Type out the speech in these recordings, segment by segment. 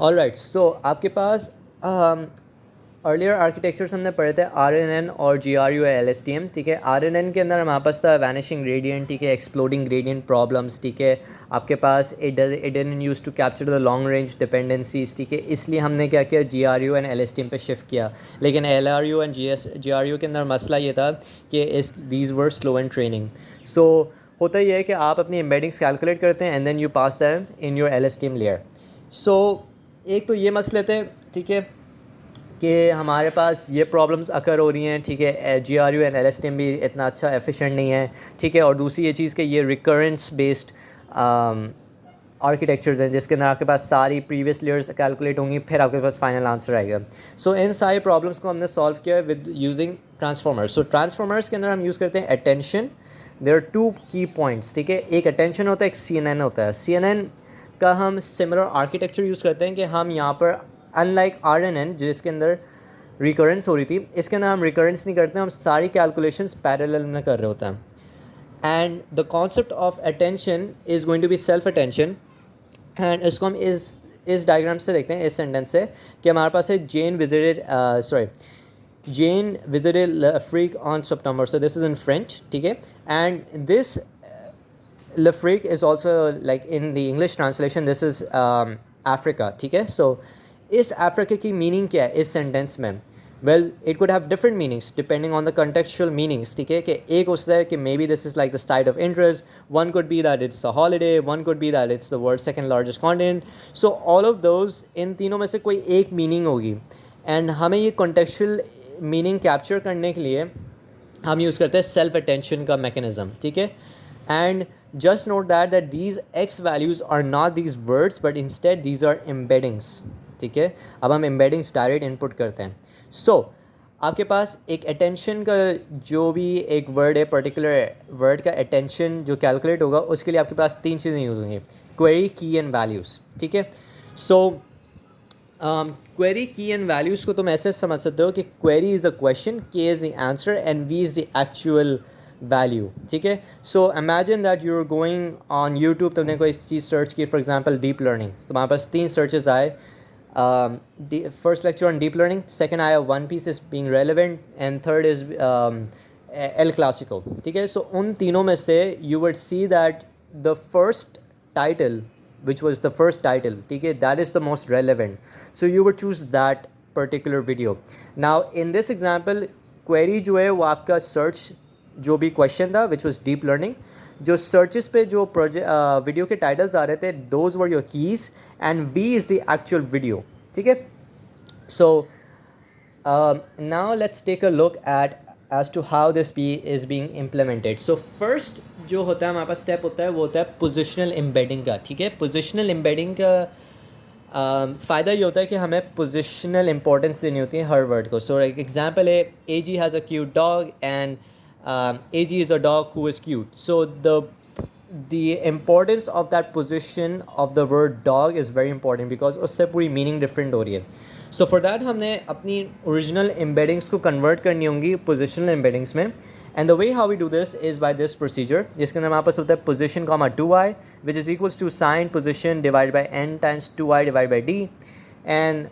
Alright, सो आपके पास earlier architectures हमने पढ़े थे RNN और GRU या LSTM, ठीक है। RNN के अंदर हमारे पास था वैनिशिंग ग्रेडियंट, ठीक है, एक्सप्लोडिंग ग्रेडियंट प्रॉब्लम्स, ठीक है। आपके पास it didn't use to capture the long range dependencies, ठीक है, इसलिए हमने क्या किया, GRU एंड LSTM पे शिफ्ट किया। लेकिन LRU एंड GRU के अंदर मसला ये था कि इस these were slow and training. So होता ही है कि आप अपनी एम्बेडिंग्स कैलकुलेट करते हैं and then you pass them in your LSTM layer. So एक तो ये मसले थे, ठीक है, कि हमारे पास ये प्रॉब्लम्स अकर हो रही हैं, ठीक है। GRU एंड LSTM भी इतना अच्छा एफिशिएंट नहीं है, ठीक है। और दूसरी ये चीज़ कि ये रिकरेंस बेस्ड आर्किटेक्चर्स हैं जिसके अंदर आपके पास सारी प्रीवियस लेयर्स कैलकुलेट होंगी, फिर आपके पास फाइनल आंसर आएगा। सो इन सारी प्रॉब्लम्स को हमने सॉल्व किया with using transformers. So transformers के अंदर हम यूज़ करते हैं अटेंशन। देयर आर टू की पॉइंट्स, ठीक है, एक अटेंशन होता है, एक CNN होता है। CNN का हम सिमिलर आर्किटेक्चर यूज़ करते हैं कि हम यहाँ पर अनलाइक RNN जिसके अंदर रिकरेंस हो रही थी, इसके अंदर हम रिकरेंस नहीं करते, हम सारी कैलकुलेशंस पैरेलल में कर रहे होते हैं। And the concept of attention is going to be self attention. And इसको हम इस डायग्राम से देखते हैं, इस सेंटेंस से, कि हमारे पास है Jane visited L'Afrique on September. So this is in French, ठीक है। And this L'Afrique is also like in the English translation, this is Africa, ठीक है। So इस Africa की मीनिंग क्या है इस सेंटेंस में? Well, it could have different meanings depending on the contextual meanings, ठीक है। कि एक होता है कि maybe this is like the site of interest, one could be that it's a holiday, one could be that it's the world's second largest continent. So all of those, इन तीनों में से कोई एक मीनिंग होगी, एंड हमें ये contextual meaning capture करने के लिए हम यूज़ करते हैं सेल्फ अटेंशन का मैकेनिज्म, ठीक है। And just note that these x values are not these words but instead these are embeddings, ठीक है। अब हम embeddings डायरेक्ट इनपुट करते हैं। सो आपके पास एक अटेंशन का जो भी एक वर्ड है, पर्टिकुलर वर्ड का अटेंशन जो कैलकुलेट होगा, उसके लिए आपके पास तीन चीज़ें यूज़ होंगी, क्वेरी, की एंड वैल्यूज़, ठीक है। So query, key and values को तुम ऐसे समझ सकते हो कि query is a question, K is the answer and V is the actual value, ठीक है। So imagine that you are going on YouTube, तुमने कोई चीज़ सर्च की, फॉर एग्जांपल डीप लर्निंग, तुम्हारे पास तीन सर्चेज आए, first lecture on deep learning, second आया one piece is being relevant, and third is El Clasico, ठीक है। सो उन तीनों में से you would see that the first title, which was the first title, ठीक है, that is the most relevant, so you would choose that particular video. Now in this example, query जो है वो आपका search जो भी question था, which was deep learning, जो searches पे जो video के titles आ रहे थे, those were your keys and V is the actual video, ठीक है। So now let's take a look at as to how this is being implemented. So first जो होता है हमारे पास स्टेप होता है वो होता है पोजिशनल एम्बेडिंग का, ठीक है। पोजिशनल एम्बेडिंग का फ़ायदा ये होता है कि हमें पोजिशनल इंपॉर्टेंस देनी होती है हर वर्ड को। सो एक एग्जांपल है, AG has a cute dog and AG is a dog who is cute. So the importance of that position of the word dog is very important because उससे पूरी meaning different हो रही है। So for that हमने अपनी original embeddings को convert करनी होंगी पोजिशनल एम्बेडिंग्स में। And the way how we do this is by this procedure, जिसके अंदर हमारे पास होता है position comma 2i which is equals to sine position divide by n times 2i divide by d, and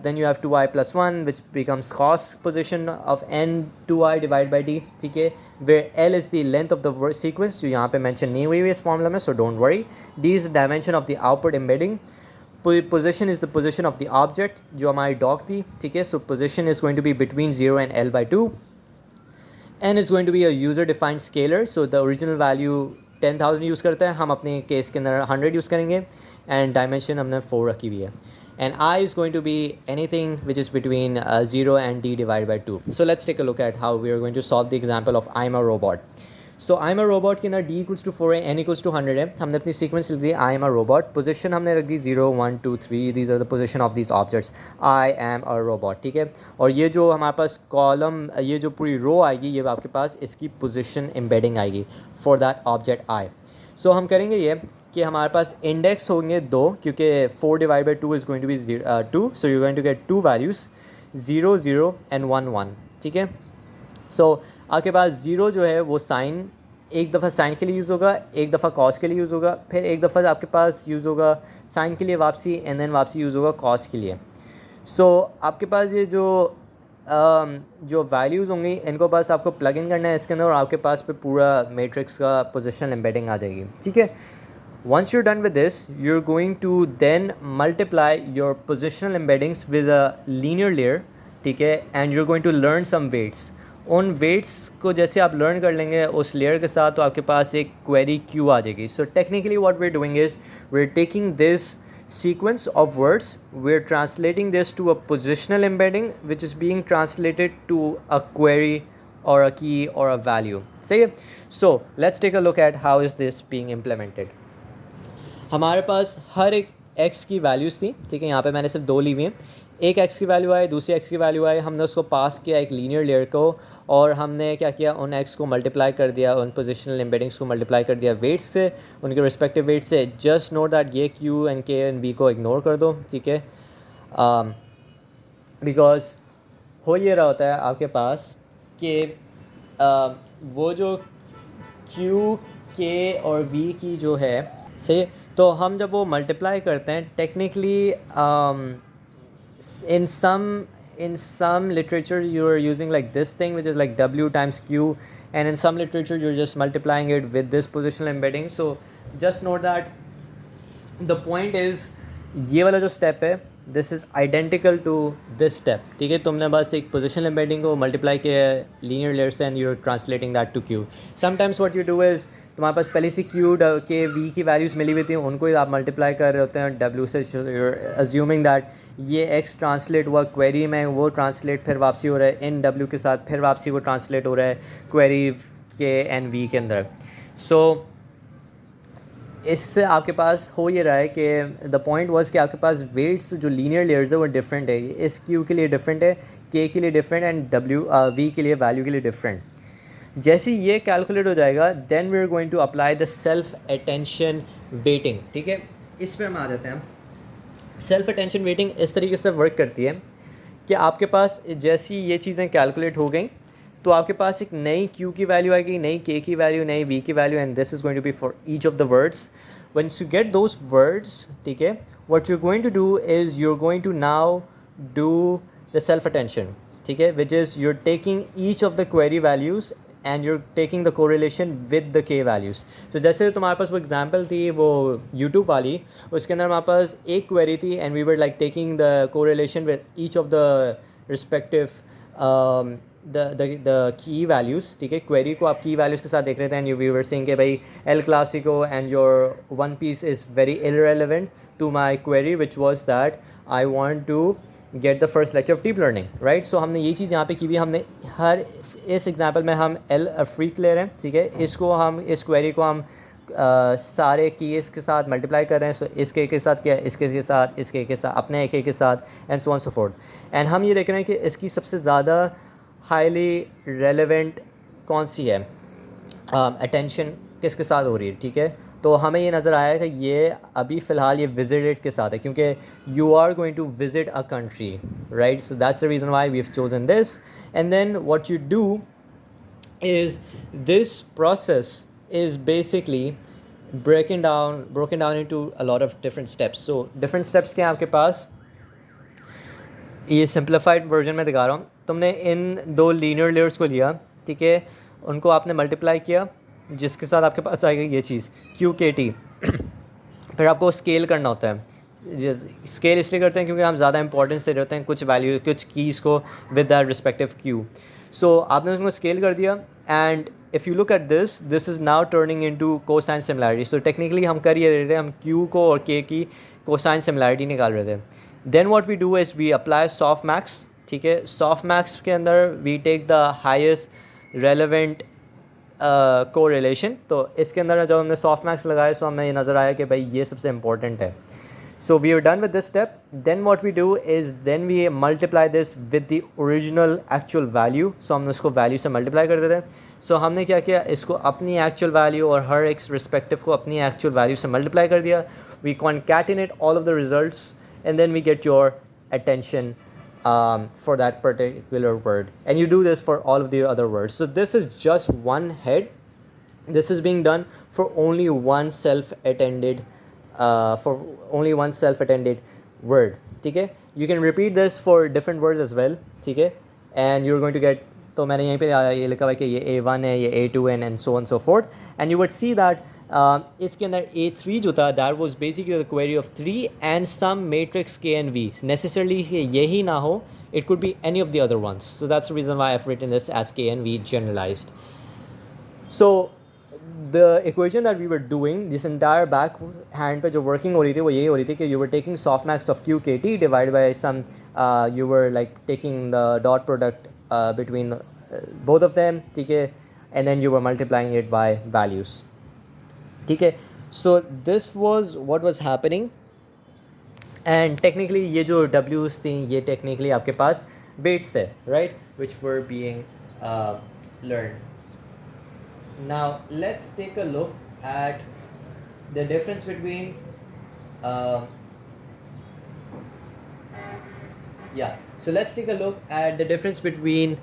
then you have 2i plus 1 which becomes cos position of n 2i divided by d, ठीक है, where L is the length of the sequence जो यहाँ पे mention नहीं हुई है इस formula में, so don't worry. D is the dimension of the output embedding. Position is the position of the object जो हमारी dog थी, ठीक है, so position is going to be between 0 and L by 2. N is going to be a user defined scalar, so the original value 10,000 use करते हैं, हम अपने case के अंदर 100 यूज़ करेंगे, एंड डायमेंशन हमने 4 रखी हुई है, and I is going to be anything which is between 0 and d divided by 2. So let's take a look at how we are going to solve the example of I'm a robot. So I'm a robot के अंदर d equals to 4 है, n equals to 100 है, हमने अपनी sequence लिख दी I am a robot, position हमने रख दी 0 1 2 3, these are the position of these objects, I am a robot, ठीक है। और ये जो हमारे पास कॉलम, ये जो पूरी रो आएगी, ये आपके पास इसकी पोजीशन एम्बेडिंग आएगी फॉर दैट ऑब्जेक्ट I. सो हम करेंगे ये कि हमारे पास इंडेक्स होंगे 2, क्योंकि 4 divide by 2 is going to be 2, so you going to get 2 values 0 0 and 1 1, ठीक है। सो आपके पास 0 जो है वो साइन एक दफ़ा साइन के लिए यूज़ होगा, एक दफ़ा कॉस के लिए यूज़ होगा, फिर एक दफ़ा आपके पास यूज़ होगा साइन के लिए वापसी, एंड देन वापसी यूज़ होगा कॉस के लिए। सो आपके पास ये जो वैल्यूज़ होंगी इनको बस आपको प्लग इन करना है इसके अंदर, और आपके पास पे पूरा मैट्रिक्स का पोजिशनल एम्बेडिंग आ जाएगी, ठीक है। Once you're done with this, you're going to then multiply your positional embeddings with a linear layer, ठीक है, and you're going to learn some weights. उन weights को जैसे आप learn कर लेंगे उस layer के साथ, तो आपके पास एक query queue आ जाएगी. So technically what we're doing is we're taking this sequence of words, we're translating this to a positional embedding which is being translated to a query or a key or a value. सही है? So let's take a look at how is this being implemented. हमारे पास हर एक x की values थी, ठीक है, यहाँ पे मैंने सिर्फ 2 ली हुई हैं। एक x की वैल्यू आई, दूसरी x की वैल्यू आई, हमने उसको पास किया एक लीनियर लेयर को, और हमने क्या किया, उन x को मल्टीप्लाई कर दिया, उन पोजिशनल एम्बेडिंग्स को मल्टीप्लाई कर दिया वेट्स से, उनके रिस्पेक्टिव वेट से। जस्ट नोट दैट ये q and k and v को इग्नोर कर दो, ठीक है, बिकॉज हो ये रहा होता है आपके पास कि वो जो q k और v की जो है, सही, तो हम जब वो मल्टीप्लाई करते हैं technically in some literature you are using like this thing which is like w times q, and in some literature you're just multiplying it with this positional embedding. So just note that the point is ये वाला जो step है this is identical to this step, ठीक है। तुमने बस एक positional embedding को मल्टीप्लाई किया है लीनियर लेयर से, and you are translating that to Q. Sometimes what you do is तुम्हारे पास पहले से क्यू के वी की वैल्यूज़ मिली हुई थी, उनको ही आप मल्टीप्लाई कर रहे होते हैं डब्ल्यू से, अज्यूमिंग दैट ये एक्स ट्रांसलेट हुआ क्वेरी में, वो ट्रांसलेट फिर वापसी हो रहा है इन डब्ल्यू के साथ, फिर वापसी वो ट्रांसलेट हो रहा है क्वेरी के एन वी के अंदर। सो इससे आपके पास हो ये रहा है कि द पॉइंट वाज कि आपके पास वेट्स जो लीनियर लेयर्स है वो डिफरेंट है, इस क्यू के लिए डिफरेंट है, के के लिए डिफरेंट, एंड डब्ल्यू वी के लिए वैल्यू के लिए डिफरेंट। जैसे ये कैलकुलेट हो जाएगा then we are going to apply the self attention weighting, ठीक है। इस पर हम आ जाते हैं। सेल्फ अटेंशन वेटिंग इस तरीके से वर्क करती है कि आपके पास जैसी ये चीज़ें कैलकुलेट हो गई तो आपके पास एक नई क्यू की वैल्यू आएगी, नई के की वैल्यू, नई वी की value, and this is going to be for each of the words. Once you get those words, ठीक है, what you going to do is you are going to now do the self attention, ठीक है, which is you are taking each of the query values and you're taking the correlation with the k values. So जैसे तुम्हारे पास वो example थी वो YouTube वाली, उसके अंदर हमारे पास एक क्वेरी थी and we were like taking the correlation with each of the respective the key values, ठीक है। क्वेरी को आप की वैल्यूज़ के साथ देख रहे थे एंड वी वर सेइंग कि भाई El Clasico and your one piece is very irrelevant to my query which was that I want to get the first lecture of deep learning, right. So हमने ये चीज़ यहाँ पे की हुई, हमने हर इस एग्जांपल में हम एल अफ्रीक ले रहे हैं, ठीक है, इसको हम इस क्वेरी को हम सारे कीज़ के साथ मल्टीप्लाई कर रहे हैं। सो इसके के साथ क्या, इसके के साथ, इसके के साथ, अपने एक के साथ, and so on so fourth. And हम ये देख रहे हैं कि इसकी सबसे ज़्यादा हाईली रेलेवेंट कौन सी है, अटेंशन किसके साथ हो रही है, ठीक है। तो हमें ये नज़र आया कि ये अभी फ़िलहाल ये विजिटेड के साथ है क्योंकि you are going to visit a country, right. So that's the reason why we have chosen this, and then what you do is this process is basically broken down into a lot of different steps. So different steps क्या हैं आपके पास, ये simplified version में दिखा रहा हूँ। तुमने इन दो लीनियर लेयर्स को लिया, ठीक है, उनको आपने मल्टीप्लाई किया जिसके साथ आपके पास आएगी ये चीज़ क्यू के टी। फिर आपको स्केल करना होता है। स्केल इसलिए करते हैं क्योंकि हम ज़्यादा इंपॉर्टेंस दे देते हैं कुछ वैल्यू, कुछ कीज़ को विद दैट रिस्पेक्टिव क्यू। सो आपने उसको स्केल कर दिया and if you look at this is now turning into cosine similarity. So technically हम कर ये रहे थे, हम क्यू को और के की कोसाइन सिमिलैरिटी निकाल रहे थे। Then what we do is we apply softmax, ठीक है। सॉफ्ट मैक्स के अंदर we take the highest relevant correlation. तो इसके अंदर जब हमने सॉफ्ट मैक्स लगाए तो हमें ये नज़र आया कि भाई ये सबसे इंपॉर्टेंट है। So we are done with this step. Then what we do is then we multiply this with the original actual value. So हमने उसको वैल्यू से मल्टीप्लाई कर देते हैं। सो हमने क्या किया, इसको अपनी एक्चुअल वैल्यू और हर एक रिस्पेक्टिव को अपनी एक्चुअल वैल्यू से मल्टीप्लाई कर दिया। We concatenate all of the results and then we get your attention for that particular word, and you do this for all of the other words. So this is just one head, this is being done for only one self-attended word. ठीक है, you can repeat this for different words as well. ठीक है, and you're going to get, तो मैंने यहीं पे ये लिखा हुआ है कि ये A1 है, ये A2 and so on so forth, and you would see that इसके अंदर A3 जो था, that was basically the query of 3 and some matrix K and V. Necessarily यही ना हो, it could be any of the other ones. So that's the reason why I've written this as K and V generalized. So the equation that we were doing, this entire back hand पे जो working हो रही थी वो यही हो रही थी कि you were taking softmax of QKT divided by some you were like taking the dot product between both of them, ठीक है, and then you were multiplying it by values. ठीक है, so this was what was happening, and technically ये जो W's थी ये technically आपके पास weights थे, right, which were being learned. Now let's take a look at the difference between so let's take a look at the difference between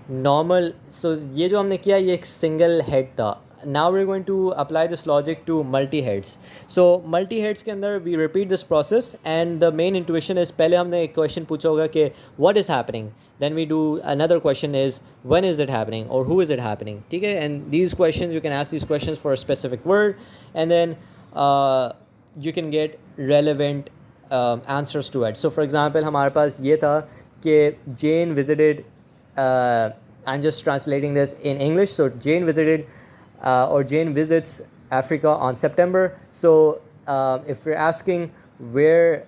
normal. So ये जो हमने किया ये एक single head था. Now we're going to apply this logic to multi-heads. So multi-heads के अंदर we repeat this process, and the main intuition is पहले हमने एक question पूछा होगा कि what is happening, then we do another question is when is it happening or who is it happening, ठीक है, and these questions you can ask these questions for a specific word, and then you can get relevant answers to it. So for example हमारे पास ये था कि Jane visited I'm just translating this in English. So Jane visited or Jane visits Africa on September. So if we're asking where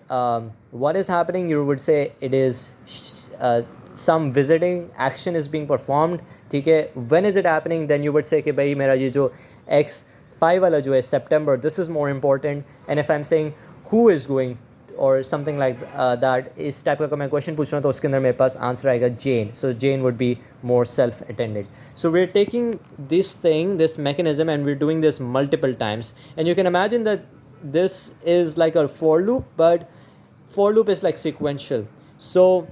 what is happening, you would say it is some visiting action is being performed. ठीक है, when is it happening, then you would say कि भाई मेरा ये जो X5 वाला जो है September, this is more important. And if I'm saying who is going or something like that, इस टाइप का अगर मैं क्वेश्चन पूछ रहा हूँ तो उसके अंदर मेरे पास आंसर आएगा Jane. So Jane would be more self-attended. So we're taking this thing, this mechanism, and we're doing this multiple times. And you can imagine that this is like a for loop, but for loop is like sequential. So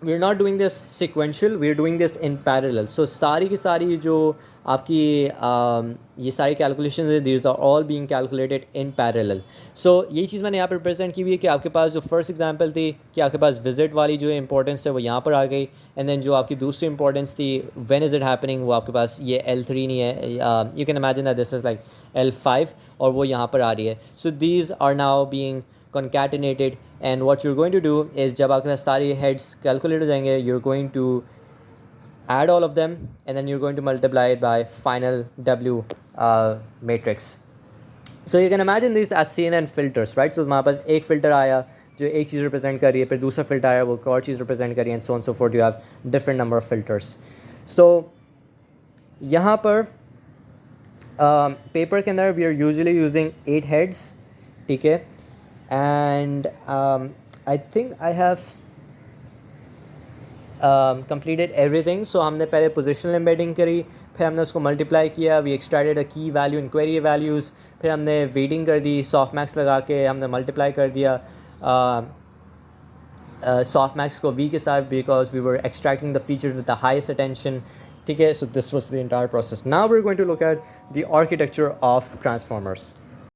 we're not doing this sequential, we're doing this in parallel. So सारी की सारी जो आपकी ये सारी calculation है, these are all being calculated in parallel. So यही चीज़ मैंने यहाँ पर रिप्रेजेंट की हुई है कि आपके पास जो फर्स्ट एग्जांपल थी कि आपके पास विजिट वाली जो इंपॉर्टेंस है वो यहाँ पर आ गई, एंड देन जो आपकी दूसरी इंपॉर्टेंस थी व्हेन इज़ इट हैपनिंग, वो आपके पास ये L3 नहीं है, you can imagine that this is like L5 और वो यहाँ पर आ रही है. So these are now being concatenated, and what you're going to do is जब आपके पास सारी heads calculate हो जाएंगे, you're going to add all of them and then you're going to multiply it by final W matrix. So you can imagine these as CNN filters, right? So हमारे पास एक filter आया जो एक चीज़ represent कर रही है, फिर दूसरा filter आया वो और चीज़ represent कर रही है, and so on so forth. You have different number of filters. So यहाँ पर paper के अंदर we are usually using 8 heads, ठीक है, and I think I have completed everything. So हमने पहले positional embedding करी, फिर हमने उसको multiply किया, we extracted a key value in query values, फिर हमने weighting कर दी, softmax लगा के हमने multiply कर दिया softmax को v के साथ because we were extracting the features with the highest attention. ठीक है, so this was the entire process. Now we're going to look at the architecture of transformers.